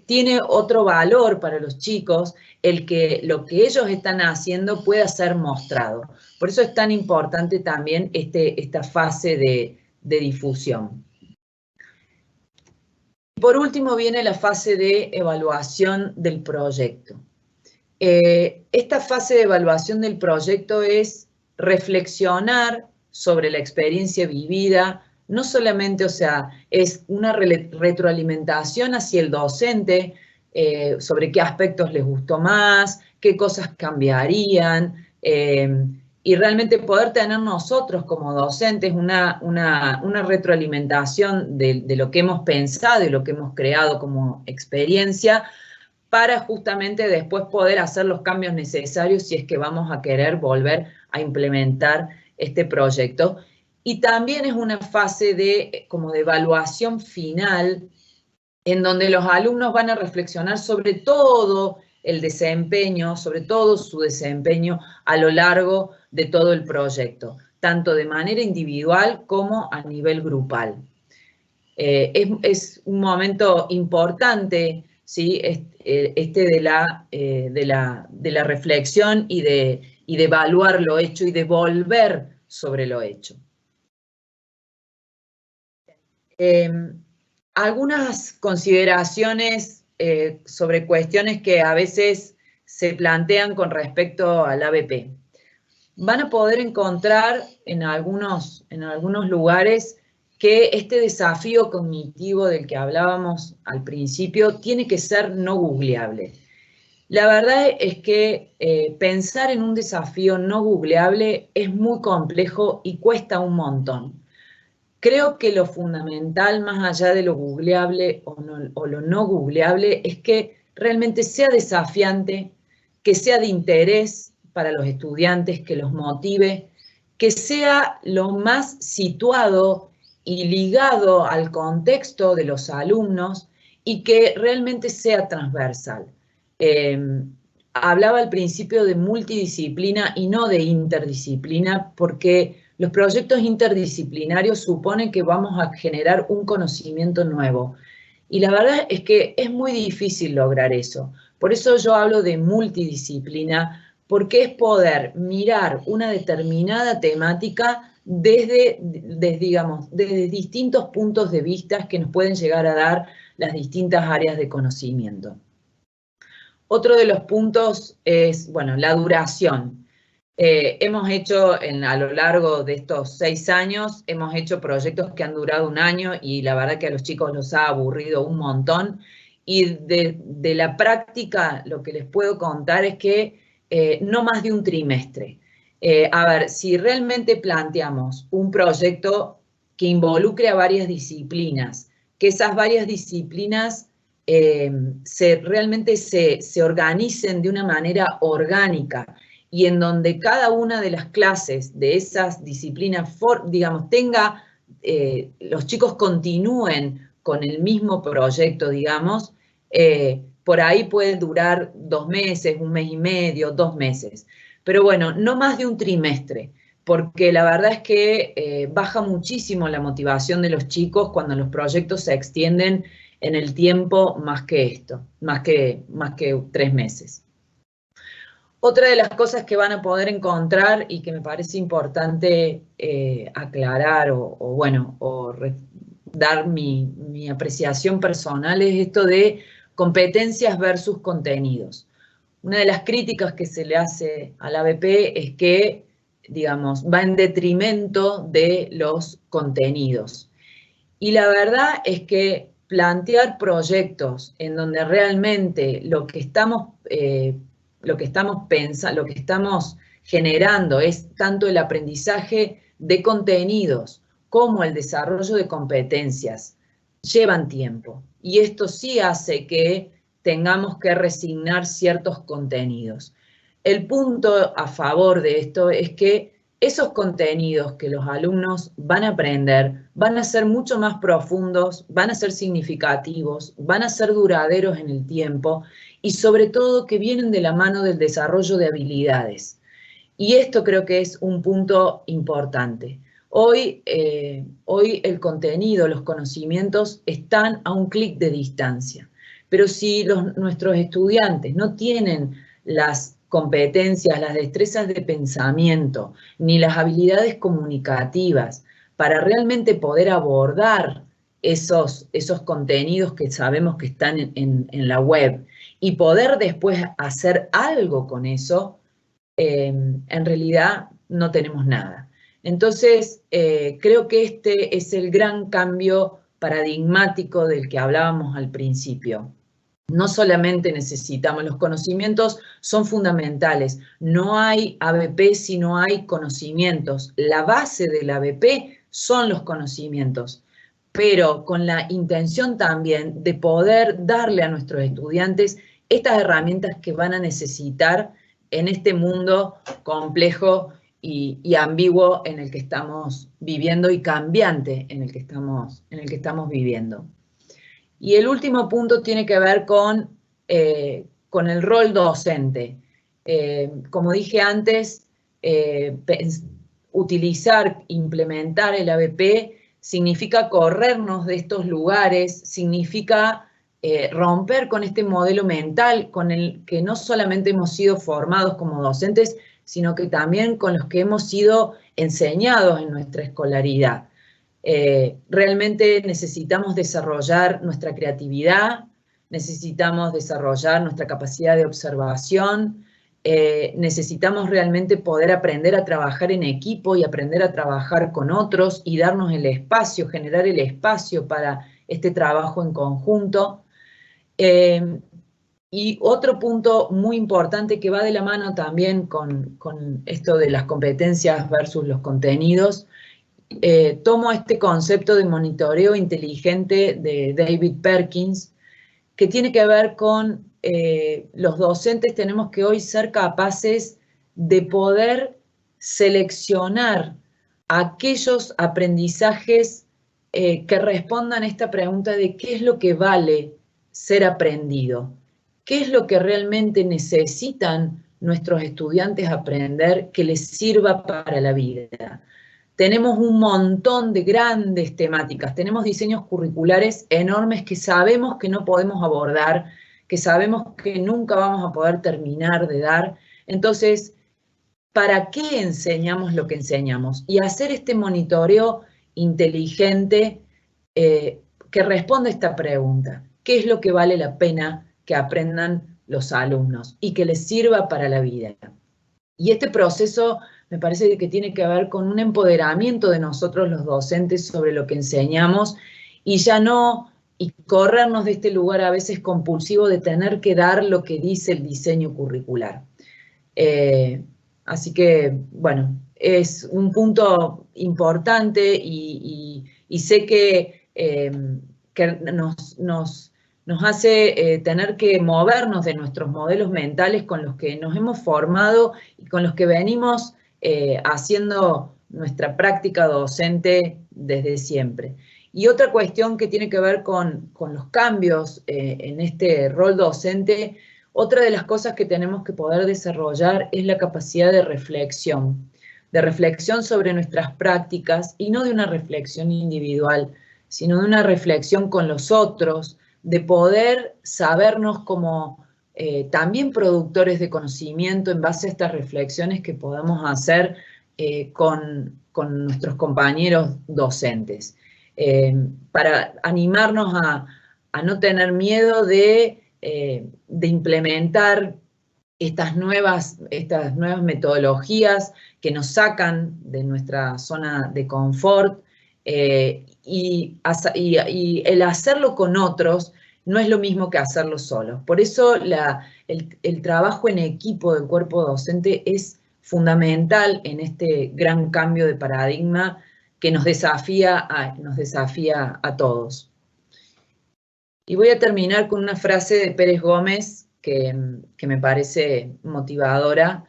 tiene otro valor para los chicos el que lo que ellos están haciendo pueda ser mostrado. Por eso es tan importante también esta fase de difusión. Por último viene la fase de evaluación del proyecto. Esta fase de evaluación del proyecto es reflexionar sobre la experiencia vivida, no solamente, o sea, es una retroalimentación hacia el docente sobre qué aspectos les gustó más, qué cosas cambiarían, y realmente poder tener nosotros como docentes una retroalimentación de lo que hemos pensado y lo que hemos creado como experiencia para justamente después poder hacer los cambios necesarios si es que vamos a querer volver a implementar este proyecto. Y también es una fase como de evaluación final en donde los alumnos van a reflexionar sobre todo el desempeño, sobre todo su desempeño a lo largo de todo el proyecto, tanto de manera individual como a nivel grupal. Es un momento importante, ¿sí? De la reflexión y de evaluar lo hecho y de volver sobre lo hecho. Algunas consideraciones sobre cuestiones que a veces se plantean con respecto al ABP. Van a poder encontrar en algunos lugares que este desafío cognitivo del que hablábamos al principio tiene que ser no googleable. La verdad es que pensar en un desafío no googleable es muy complejo y cuesta un montón. Creo que lo fundamental, más allá de lo googleable o lo no googleable, es que realmente sea desafiante, que sea de interés para los estudiantes, que los motive, que sea lo más situado y ligado al contexto de los alumnos y que realmente sea transversal. Hablaba al principio de multidisciplina y no de interdisciplina, porque los proyectos interdisciplinarios suponen que vamos a generar un conocimiento nuevo. Y la verdad es que es muy difícil lograr eso. Por eso yo hablo de multidisciplina, porque es poder mirar una determinada temática digamos, desde distintos puntos de vista que nos pueden llegar a dar las distintas áreas de conocimiento. Otro de los puntos es, bueno, la duración. Hemos hecho a lo largo de estos 6 años, hemos hecho proyectos que han durado 1 año y la verdad que a los chicos los ha aburrido un montón. Y de la práctica lo que les puedo contar es que no más de un trimestre. A ver, si realmente planteamos un proyecto que involucre a varias disciplinas, que esas varias disciplinas realmente se organicen de una manera orgánica y en donde cada una de las clases de esas disciplinas, digamos, los chicos continúen con el mismo proyecto, digamos, por ahí puede durar 2 meses, 1 mes y medio, 2 meses. Pero bueno, no más de un trimestre, porque la verdad es que baja muchísimo la motivación de los chicos cuando los proyectos se extienden en el tiempo más que esto, más que 3 meses. Otra de las cosas que van a poder encontrar y que me parece importante aclarar o dar mi apreciación personal es esto de competencias versus contenidos. Una de las críticas que se le hace al ABP es que, digamos, va en detrimento de los contenidos. Y la verdad es que plantear proyectos en donde realmente lo que estamos generando es tanto el aprendizaje de contenidos como el desarrollo de competencias, llevan tiempo. Y esto sí hace que tengamos que resignar ciertos contenidos. El punto a favor de esto es que esos contenidos que los alumnos van a aprender van a ser mucho más profundos, van a ser significativos, van a ser duraderos en el tiempo y sobre todo que vienen de la mano del desarrollo de habilidades. Y esto creo que es un punto importante. Hoy el contenido, los conocimientos están a un clic de distancia, pero si nuestros estudiantes no tienen las competencias, las destrezas de pensamiento, ni las habilidades comunicativas para realmente poder abordar esos contenidos que sabemos que están en la web y poder después hacer algo con eso, en realidad no tenemos nada. Entonces, creo que este es el gran cambio paradigmático del que hablábamos al principio. No solamente necesitamos, los conocimientos son fundamentales. No hay ABP si no hay conocimientos. La base del ABP son los conocimientos, pero con la intención también de poder darle a nuestros estudiantes estas herramientas que van a necesitar en este mundo complejo y ambiguo en el que estamos viviendo y cambiante en el que estamos viviendo. Y el último punto tiene que ver con el rol docente. Como dije antes, implementar el ABP significa corrernos de estos lugares, significa romper con este modelo mental con el que no solamente hemos sido formados como docentes, sino que también con los que hemos sido enseñados en nuestra escolaridad. Realmente necesitamos desarrollar nuestra creatividad, necesitamos desarrollar nuestra capacidad de observación, necesitamos realmente poder aprender a trabajar en equipo y aprender a trabajar con otros y darnos el espacio, generar el espacio para este trabajo en conjunto. Y otro punto muy importante que va de la mano también con esto de las competencias versus los contenidos, tomo este concepto de monitoreo inteligente de David Perkins, que tiene que ver con los docentes tenemos que hoy ser capaces de poder seleccionar aquellos aprendizajes que respondan a esta pregunta de qué es lo que vale ser aprendido, qué es lo que realmente necesitan nuestros estudiantes aprender que les sirva para la vida. Tenemos un montón de grandes temáticas, tenemos diseños curriculares enormes que sabemos que no podemos abordar, que sabemos que nunca vamos a poder terminar de dar. Entonces, ¿para qué enseñamos lo que enseñamos? Y hacer este monitoreo inteligente que responda a esta pregunta. ¿Qué es lo que vale la pena que aprendan los alumnos y que les sirva para la vida? Y este proceso me parece que tiene que ver con un empoderamiento de nosotros los docentes sobre lo que enseñamos y ya no, y corrernos de este lugar a veces compulsivo de tener que dar lo que dice el diseño curricular. Así que, bueno, es un punto importante y sé que nos hace tener que movernos de nuestros modelos mentales con los que nos hemos formado y con los que venimos haciendo nuestra práctica docente desde siempre. Y otra cuestión que tiene que ver con los cambios en este rol docente, otra de las cosas que tenemos que poder desarrollar es la capacidad de reflexión sobre nuestras prácticas y no de una reflexión individual, sino de una reflexión con los otros, de poder sabernos como también productores de conocimiento en base a estas reflexiones que podemos hacer con nuestros compañeros docentes, para animarnos a no tener miedo de implementar estas nuevas metodologías que nos sacan de nuestra zona de confort, y el hacerlo con otros no es lo mismo que hacerlo solos. Por eso el trabajo en equipo del cuerpo docente es fundamental en este gran cambio de paradigma que nos desafía a todos. Y voy a terminar con una frase de Pérez Gómez que me parece motivadora,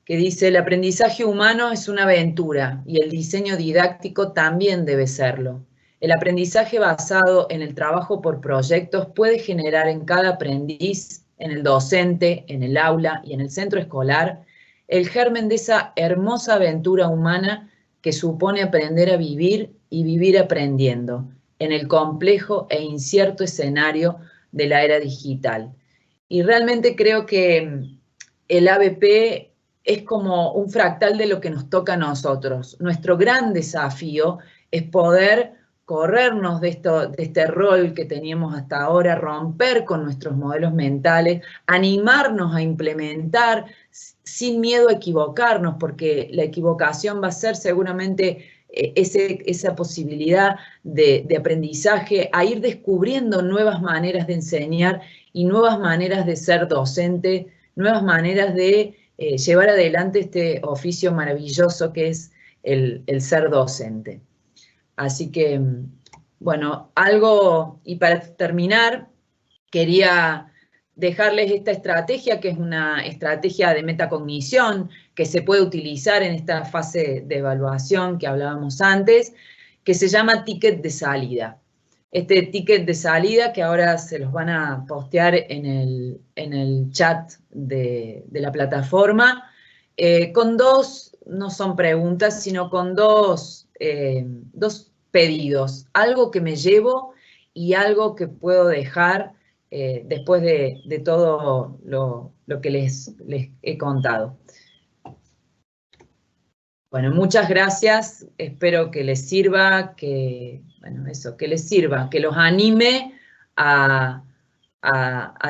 que dice: el aprendizaje humano es una aventura y el diseño didáctico también debe serlo. El aprendizaje basado en el trabajo por proyectos puede generar en cada aprendiz, en el docente, en el aula y en el centro escolar, el germen de esa hermosa aventura humana que supone aprender a vivir y vivir aprendiendo en el complejo e incierto escenario de la era digital. Y realmente creo que el ABP es como un fractal de lo que nos toca a nosotros. Nuestro gran desafío es poder corrernos de este rol que teníamos hasta ahora, romper con nuestros modelos mentales, animarnos a implementar sin miedo a equivocarnos, porque la equivocación va a ser seguramente esa posibilidad de aprendizaje, a ir descubriendo nuevas maneras de enseñar y nuevas maneras de ser docente, nuevas maneras de llevar adelante este oficio maravilloso que es el ser docente. Así que, bueno, y para terminar, quería dejarles esta estrategia, que es una estrategia de metacognición que se puede utilizar en esta fase de evaluación que hablábamos antes, que se llama ticket de salida. Este ticket de salida, que ahora se los van a postear en el chat de la plataforma, con dos, no son preguntas, sino con dos pedidos, algo que me llevo y algo que puedo dejar después de todo lo que les he contado. Bueno, muchas gracias, espero que les sirva, que les sirva, que los anime a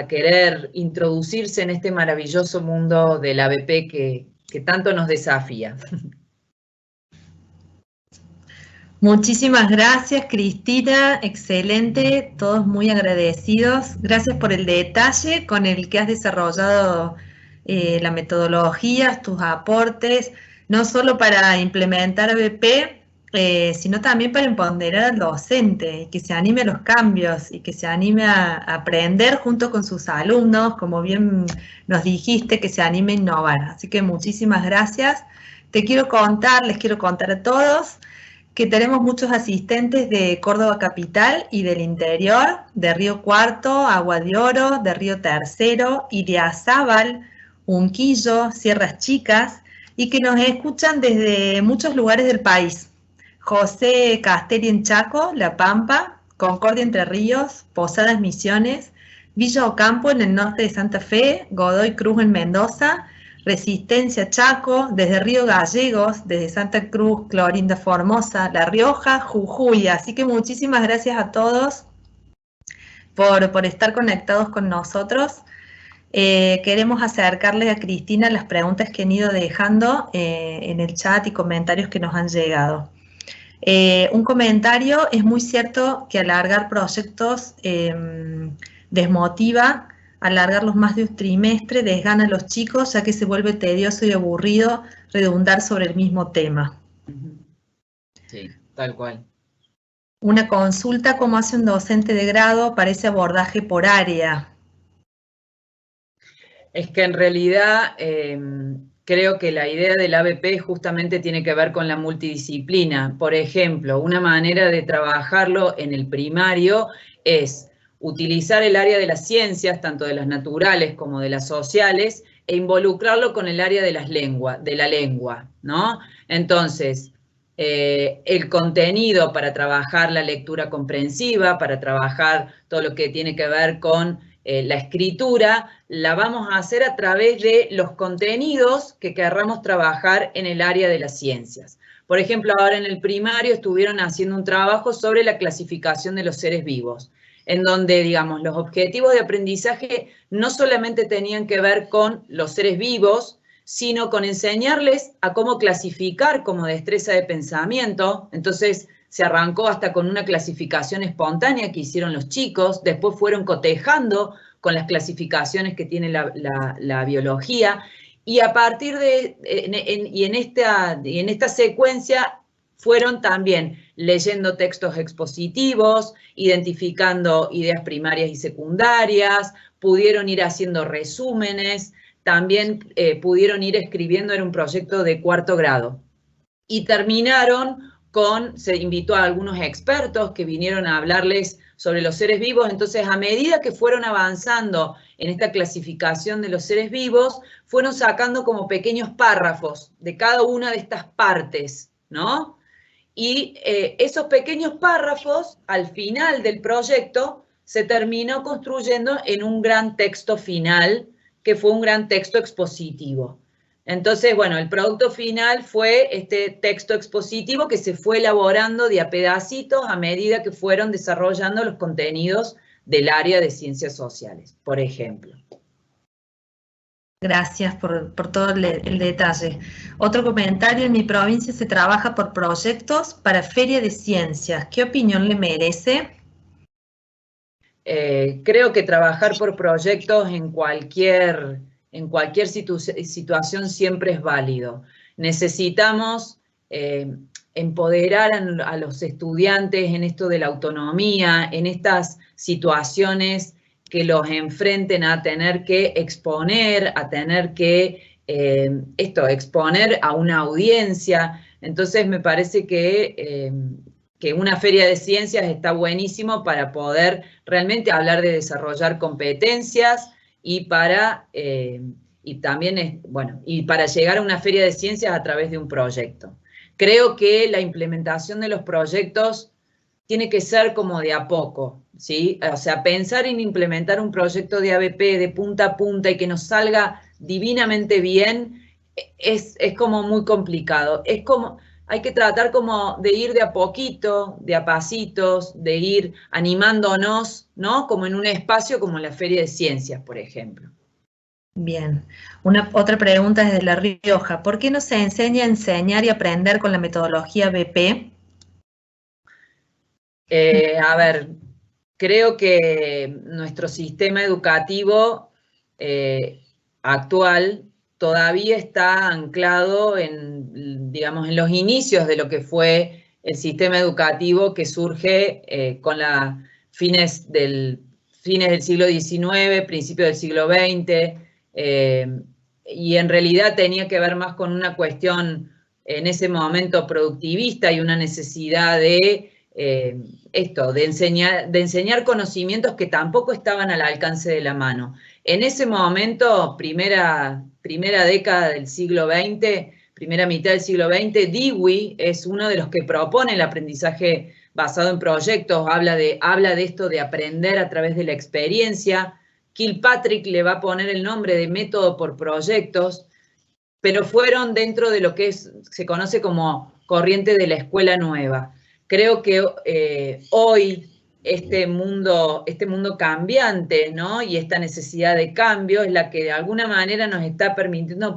querer introducirse en este maravilloso mundo del ABP que tanto nos desafía. Muchísimas gracias, Cristina, excelente, todos muy agradecidos. Gracias por el detalle con el que has desarrollado la metodología, tus aportes, no solo para implementar ABP, sino también para empoderar al docente, que se anime a los cambios y que se anime a aprender junto con sus alumnos, como bien nos dijiste, que se anime a innovar. Así que muchísimas gracias. Les quiero contar a todos que tenemos muchos asistentes de Córdoba Capital y del interior, de Río Cuarto, Agua de Oro, de Río Tercero, Iriazábal, Unquillo, Sierras Chicas, y que nos escuchan desde muchos lugares del país. José Castelli en Chaco, La Pampa, Concordia Entre Ríos, Posadas Misiones, Villa Ocampo en el norte de Santa Fe, Godoy Cruz en Mendoza, Resistencia Chaco, desde Río Gallegos, desde Santa Cruz, Clorinda Formosa, La Rioja, Jujuy. Así que muchísimas gracias a todos por estar conectados con nosotros. Queremos acercarles a Cristina las preguntas que han ido dejando en el chat y comentarios que nos han llegado. Un comentario: es muy cierto que alargar proyectos desmotiva. Alargarlos más de un trimestre desgana a los chicos, ya que se vuelve tedioso y aburrido redundar sobre el mismo tema. Sí, tal cual. Una consulta: ¿cómo hace un docente de grado para ese abordaje por área? Es que en realidad creo que la idea del ABP justamente tiene que ver con la multidisciplina. Por ejemplo, una manera de trabajarlo en el primario es utilizar el área de las ciencias, tanto de las naturales como de las sociales, e involucrarlo con el área de la lengua, ¿no? Entonces, el contenido para trabajar la lectura comprensiva, para trabajar todo lo que tiene que ver con la escritura, la vamos a hacer a través de los contenidos que querramos trabajar en el área de las ciencias. Por ejemplo, ahora en el primario estuvieron haciendo un trabajo sobre la clasificación de los seres vivos, en donde, digamos, los objetivos de aprendizaje no solamente tenían que ver con los seres vivos, sino con enseñarles a cómo clasificar como destreza de pensamiento. Entonces, se arrancó hasta con una clasificación espontánea que hicieron los chicos, después fueron cotejando con las clasificaciones que tiene la biología, y a partir de, en esta secuencia, fueron también leyendo textos expositivos, identificando ideas primarias y secundarias, pudieron ir haciendo resúmenes, también pudieron ir escribiendo, era un proyecto de 4º grado. Y terminaron se invitó a algunos expertos que vinieron a hablarles sobre los seres vivos. Entonces, a medida que fueron avanzando en esta clasificación de los seres vivos, fueron sacando como pequeños párrafos de cada una de estas partes, ¿no? Y esos pequeños párrafos, al final del proyecto, se terminó construyendo en un gran texto final, que fue un gran texto expositivo. Entonces, bueno, el producto final fue este texto expositivo que se fue elaborando de a pedacitos a medida que fueron desarrollando los contenidos del área de ciencias sociales, por ejemplo. Gracias por todo el detalle. Otro comentario: en mi provincia se trabaja por proyectos para Feria de Ciencias. ¿Qué opinión le merece? Creo que trabajar por proyectos en cualquier situación siempre es válido. Necesitamos empoderar a los estudiantes en esto de la autonomía, en estas situaciones que los enfrenten a tener que exponer, a tener que exponer a una audiencia. Entonces me parece que una feria de ciencias está buenísimo para poder realmente hablar de desarrollar competencias y para llegar a una feria de ciencias a través de un proyecto. Creo que la implementación de los proyectos tiene que ser como de a poco, ¿sí? O sea, pensar en implementar un proyecto de ABP de punta a punta y que nos salga divinamente bien es como muy complicado. Hay que tratar como de ir de a poquito, de a pasitos, de ir animándonos, ¿no? Como en un espacio como la Feria de Ciencias, por ejemplo. Bien. Otra pregunta desde La Rioja: ¿por qué no se enseña a enseñar y aprender con la metodología BP? A ver, creo que nuestro sistema educativo actual todavía está anclado en, digamos, en los inicios de lo que fue el sistema educativo que surge con fines del siglo XIX, principios del siglo XX, y en realidad tenía que ver más con una cuestión en ese momento productivista y una necesidad de enseñar conocimientos que tampoco estaban al alcance de la mano. En ese momento, primera década del siglo XX, primera mitad del siglo XX, Dewey es uno de los que propone el aprendizaje basado en proyectos, habla de esto de aprender a través de la experiencia. Kilpatrick le va a poner el nombre de método por proyectos, pero fueron dentro de lo que se conoce como corriente de la escuela nueva. Creo que hoy este mundo cambiante, ¿no? Y esta necesidad de cambio es la que de alguna manera nos está permitiendo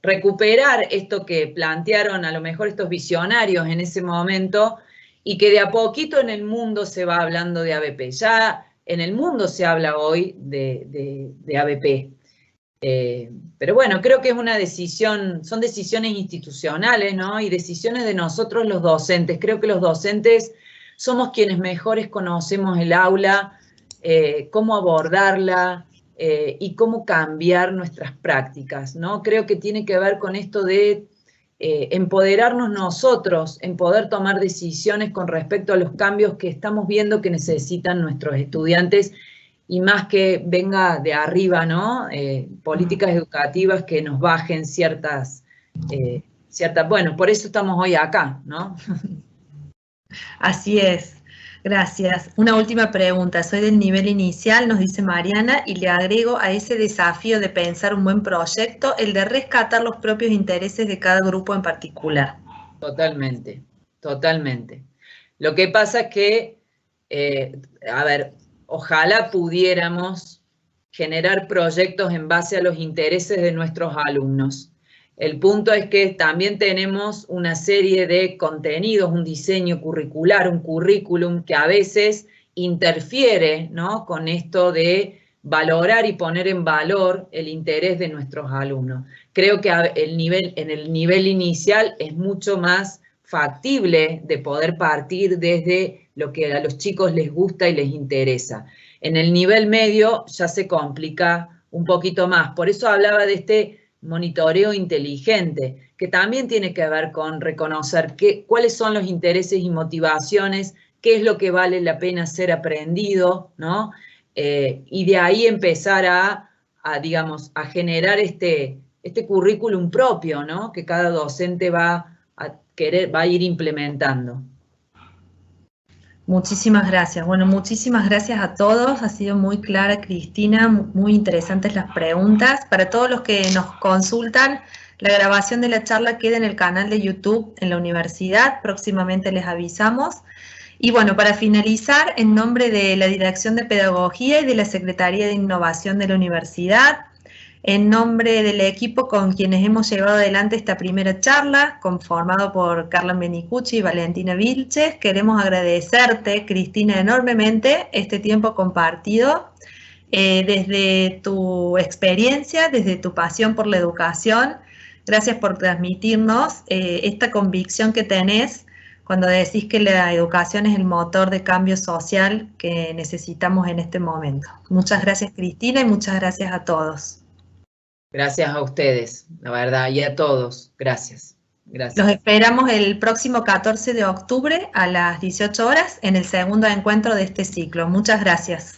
recuperar esto que plantearon a lo mejor estos visionarios en ese momento, y que de a poquito en el mundo se va hablando de ABP. Ya en el mundo se habla hoy de ABP. Pero bueno, creo que es una decisión, son decisiones institucionales, ¿no? Y decisiones de nosotros los docentes. Creo que los docentes somos quienes mejores conocemos el aula, cómo abordarla y cómo cambiar nuestras prácticas, ¿no? Creo que tiene que ver con esto de empoderarnos nosotros, en poder tomar decisiones con respecto a los cambios que estamos viendo que necesitan nuestros estudiantes, y más que venga de arriba, ¿no? Políticas educativas que nos bajen ciertas, bueno, por eso estamos hoy acá, ¿no? Así es. Gracias. Una última pregunta. Soy del nivel inicial, nos dice Mariana, y le agrego a ese desafío de pensar un buen proyecto, el de rescatar los propios intereses de cada grupo en particular. Totalmente, totalmente. Lo que pasa es que, a ver, ojalá pudiéramos generar proyectos en base a los intereses de nuestros alumnos. El punto es que también tenemos una serie de contenidos, un diseño curricular, un currículum que a veces interfiere, ¿no? Con esto de valorar y poner en valor el interés de nuestros alumnos. Creo que en el nivel inicial es mucho más factible de poder partir desde lo que a los chicos les gusta y les interesa. En el nivel medio ya se complica un poquito más. Por eso hablaba de este monitoreo inteligente, que también tiene que ver con reconocer cuáles son los intereses y motivaciones, qué es lo que vale la pena ser aprendido, ¿no? Y de ahí empezar digamos, a generar este currículum propio, ¿no? Que cada docente va a ir implementando. Muchísimas gracias. Bueno, muchísimas gracias a todos. Ha sido muy clara, Cristina, muy interesantes las preguntas. Para todos los que nos consultan, la grabación de la charla queda en el canal de YouTube en la universidad. Próximamente les avisamos. Y bueno, para finalizar, en nombre de la Dirección de Pedagogía y de la Secretaría de Innovación de la Universidad, en nombre del equipo con quienes hemos llevado adelante esta primera charla, conformado por Carla Menicucci y Valentina Vilches, queremos agradecerte, Cristina, enormemente este tiempo compartido desde tu experiencia, desde tu pasión por la educación. Gracias por transmitirnos esta convicción que tenés cuando decís que la educación es el motor de cambio social que necesitamos en este momento. Muchas gracias, Cristina, y muchas gracias a todos. Gracias a ustedes, la verdad, y a todos. Gracias. Gracias. Los esperamos el próximo 14 de octubre a las 18 horas en el segundo encuentro de este ciclo. Muchas gracias.